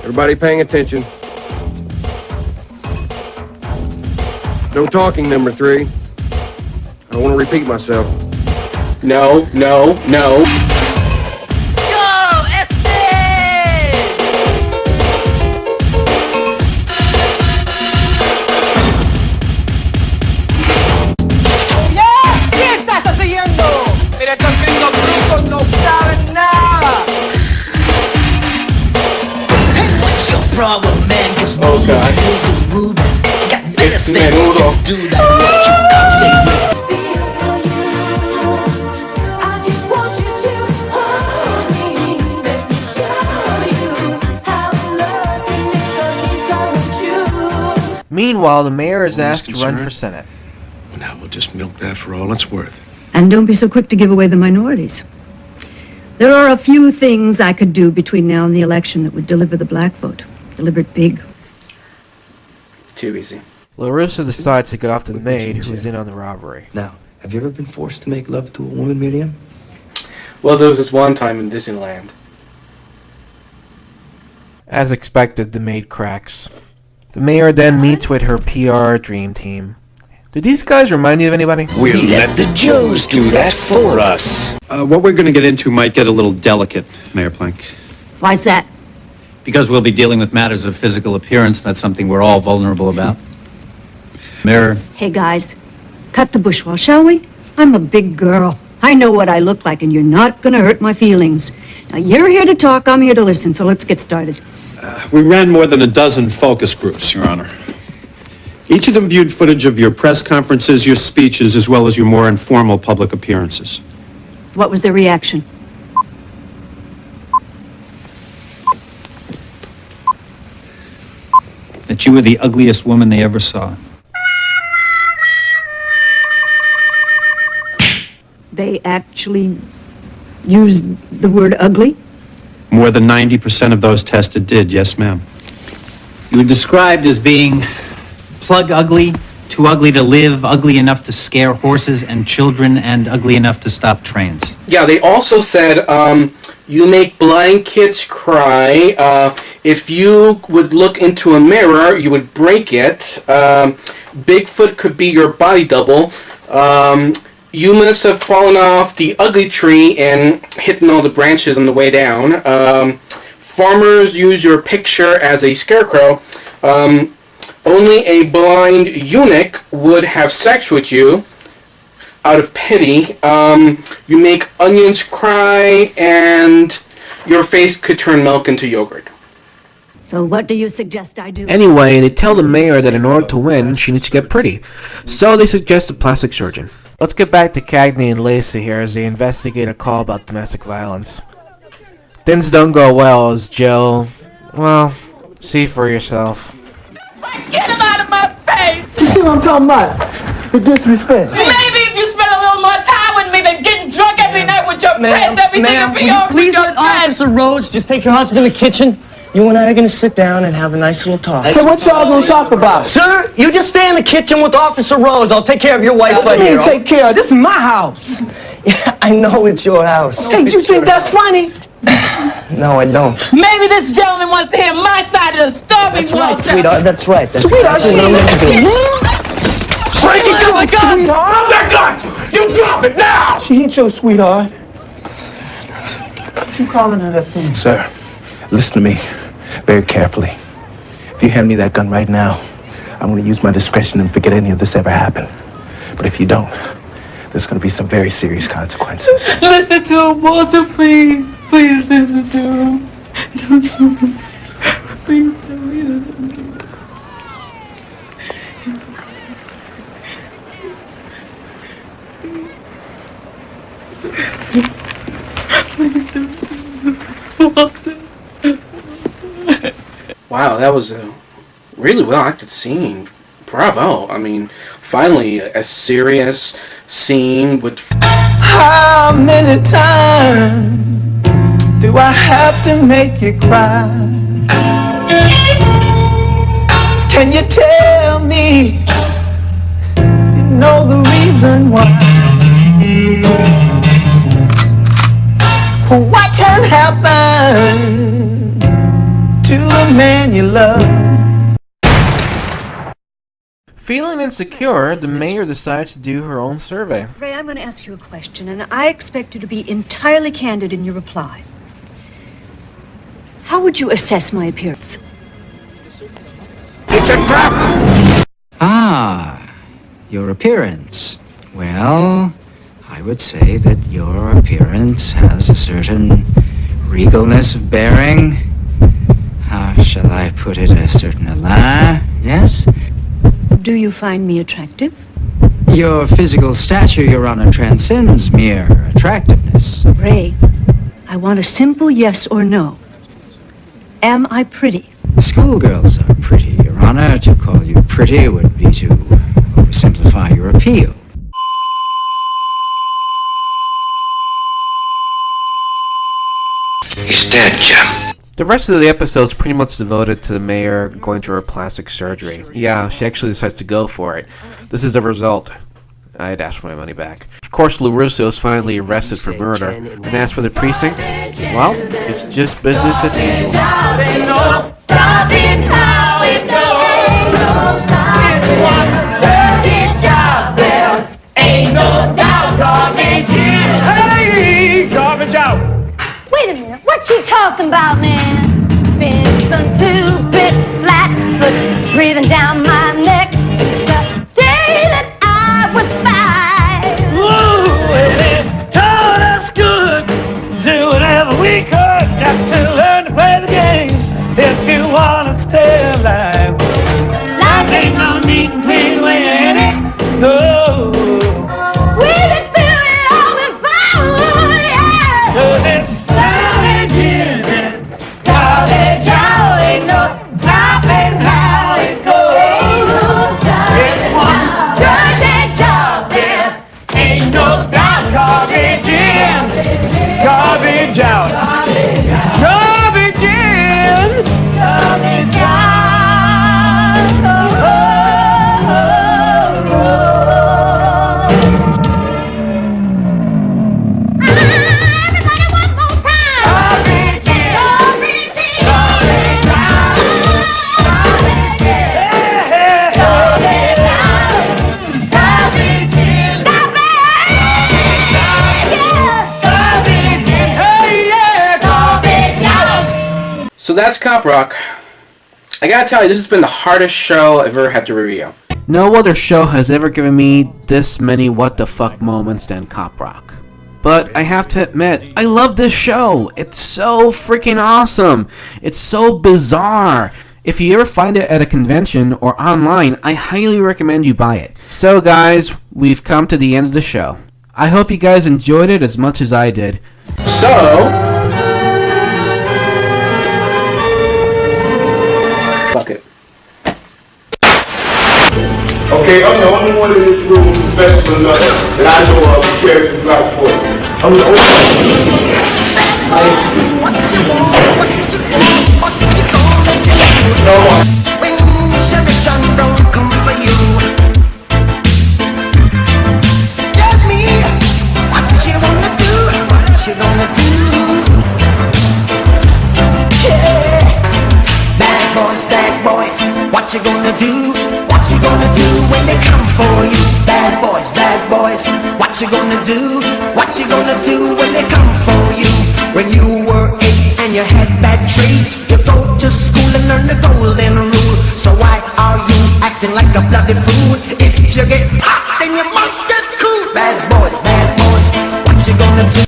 Everybody paying attention. No talking, number 3. I don't want to repeat myself. No. Problem, man, cause oh god, it's menudo. Meanwhile, the mayor is asked to run for Senate. Well, now we'll just milk that for all it's worth. And don't be so quick to give away the minorities. There are a few things I could do between now and the election that would deliver the black vote. Deliver it big. Too easy. LaRussa decides to go after the maid who was in on the robbery. Now, have you ever been forced to make love to a woman, Miriam? Well, there was this one time in Disneyland. As expected, the maid cracks. The mayor then meets with her PR dream team. Do these guys remind you of anybody? We'll let the Joes do that for us. What we're going to get into might get a little delicate, Mayor Plank. Why's that? Because we'll be dealing with matters of physical appearance, that's something we're all vulnerable about. Mayor. Hey, guys, cut the bushwalk, shall we? I'm a big girl. I know what I look like, and you're not going to hurt my feelings. Now, you're here to talk, I'm here to listen, so let's get started. We ran more than a dozen focus groups, Your Honor. Each of them viewed footage of your press conferences, your speeches, as well as your more informal public appearances. What was their reaction? That you were the ugliest woman they ever saw. They actually used the word ugly? More than 90% of those tested did, yes, ma'am. You were described as being plug ugly, too ugly to live, ugly enough to scare horses and children, and ugly enough to stop trains. Yeah, they also said, you make blind kids cry. If you would look into a mirror, you would break it. Bigfoot could be your body double. You must have fallen off the ugly tree and hitting all the branches on the way down. Farmers use your picture as a scarecrow. Only a blind eunuch would have sex with you out of pity. You make onions cry, and your face could turn milk into yogurt. So what do you suggest I do? Anyway, they tell the mayor that in order to win, she needs to get pretty. So they suggest a plastic surgeon. Let's get back to Cagney and Lacey here as they investigate a call about domestic violence. Things don't go well as Jill, well, see for yourself. Get him out of my face! You see what I'm talking about? The disrespect. Maybe if you spend a little more time with me than getting drunk every night with your friends, everything will be over. Please let Officer Rhodes just take your husband in the kitchen. You and I are gonna sit down and have a nice little talk. Hey, what y'all gonna talk about? Sir, you just stay in the kitchen with Officer Rhodes. I'll take care of your wife. What you mean take care of? This is my house. Yeah, I know it's your house. Hey, you think that's funny? No, I don't. Maybe this gentleman wants to hear my side of the story. That's right, sweetheart. That's right. That's Sweetheart, exactly what I'm gonna do. Break it to my gun! Sweetheart! That gun! You drop it now! She ain't your sweetheart. You calling her that thing? Sir, listen to me very carefully. If you hand me that gun right now, I'm going to use my discretion and forget any of this ever happened. But if you don't, there's going to be some very serious consequences. Listen to him, Walter, please. Please listen to him. Don't shoot him. Please tell me listen to him. Please don't shoot him. Walter. Wow, that was a really well acted scene. Bravo. I mean, finally a serious scene with... How many times do I have to make you cry? Can you tell me if you know the reason why? What has happened to the man you love. Feeling insecure, the mayor decides to do her own survey. Ray, I'm going to ask you a question, and I expect you to be entirely candid in your reply. How would you assess my appearance? It's a trap! Ah, your appearance. Well, I would say that your appearance has a certain regalness of bearing. How shall I put it? A certain elan, yes? Do you find me attractive? Your physical stature, Your Honor, transcends mere attractiveness. Ray, I want a simple yes or no. Am I pretty? Schoolgirls are pretty, Your Honor. To call you pretty would be to oversimplify your appeal. He's dead, Jim. The rest of the episode is pretty much devoted to the mayor going through her plastic surgery. Yeah, she actually decides to go for it. This is the result. I'd ask for my money back. Of course, LaRusso is finally arrested for murder. And as for the precinct, well, it's just business as usual. Hey, garbage out! Wait a minute, what's she talking about, man? Been some 2-bit flat, but breathing down my neck. The day that I was 5. Ooh, it taught us good. Do whatever we could. Got to learn to play the game if you want to stay alive. Life ain't no neat and clean way in it. No. We've been through it all before, yeah. So this garbage in it, garbage out, ain't no stopping how it goes. It's one dirty job there, ain't no doubt. Garbage in, garbage out, garbage in, garbage out. So that's Cop Rock. I gotta tell you, this has been the hardest show I've ever had to review. No other show has ever given me this many what the fuck moments than Cop Rock. But I have to admit, I love this show. It's so freaking awesome. It's so bizarre. If you ever find it at a convention or online, I highly recommend you buy it. So guys, we've come to the end of the show. I hope you guys enjoyed it as much as I did. So, fuck it. Okay, I'm the only one in this room who's special enough that I know of to carry the block for you. I'm the only one. When Sherry John Brown come for you, tell me what you wanna do, what you gonna do. Yeah, bad boys, what you gonna do? What you gonna do when they come for you? Bad boys, what you gonna do? What you gonna do when they come for you? When you were 8 and you had bad traits, you go to school and learn the golden rule. So why are you acting like a bloody fool? If you get hot,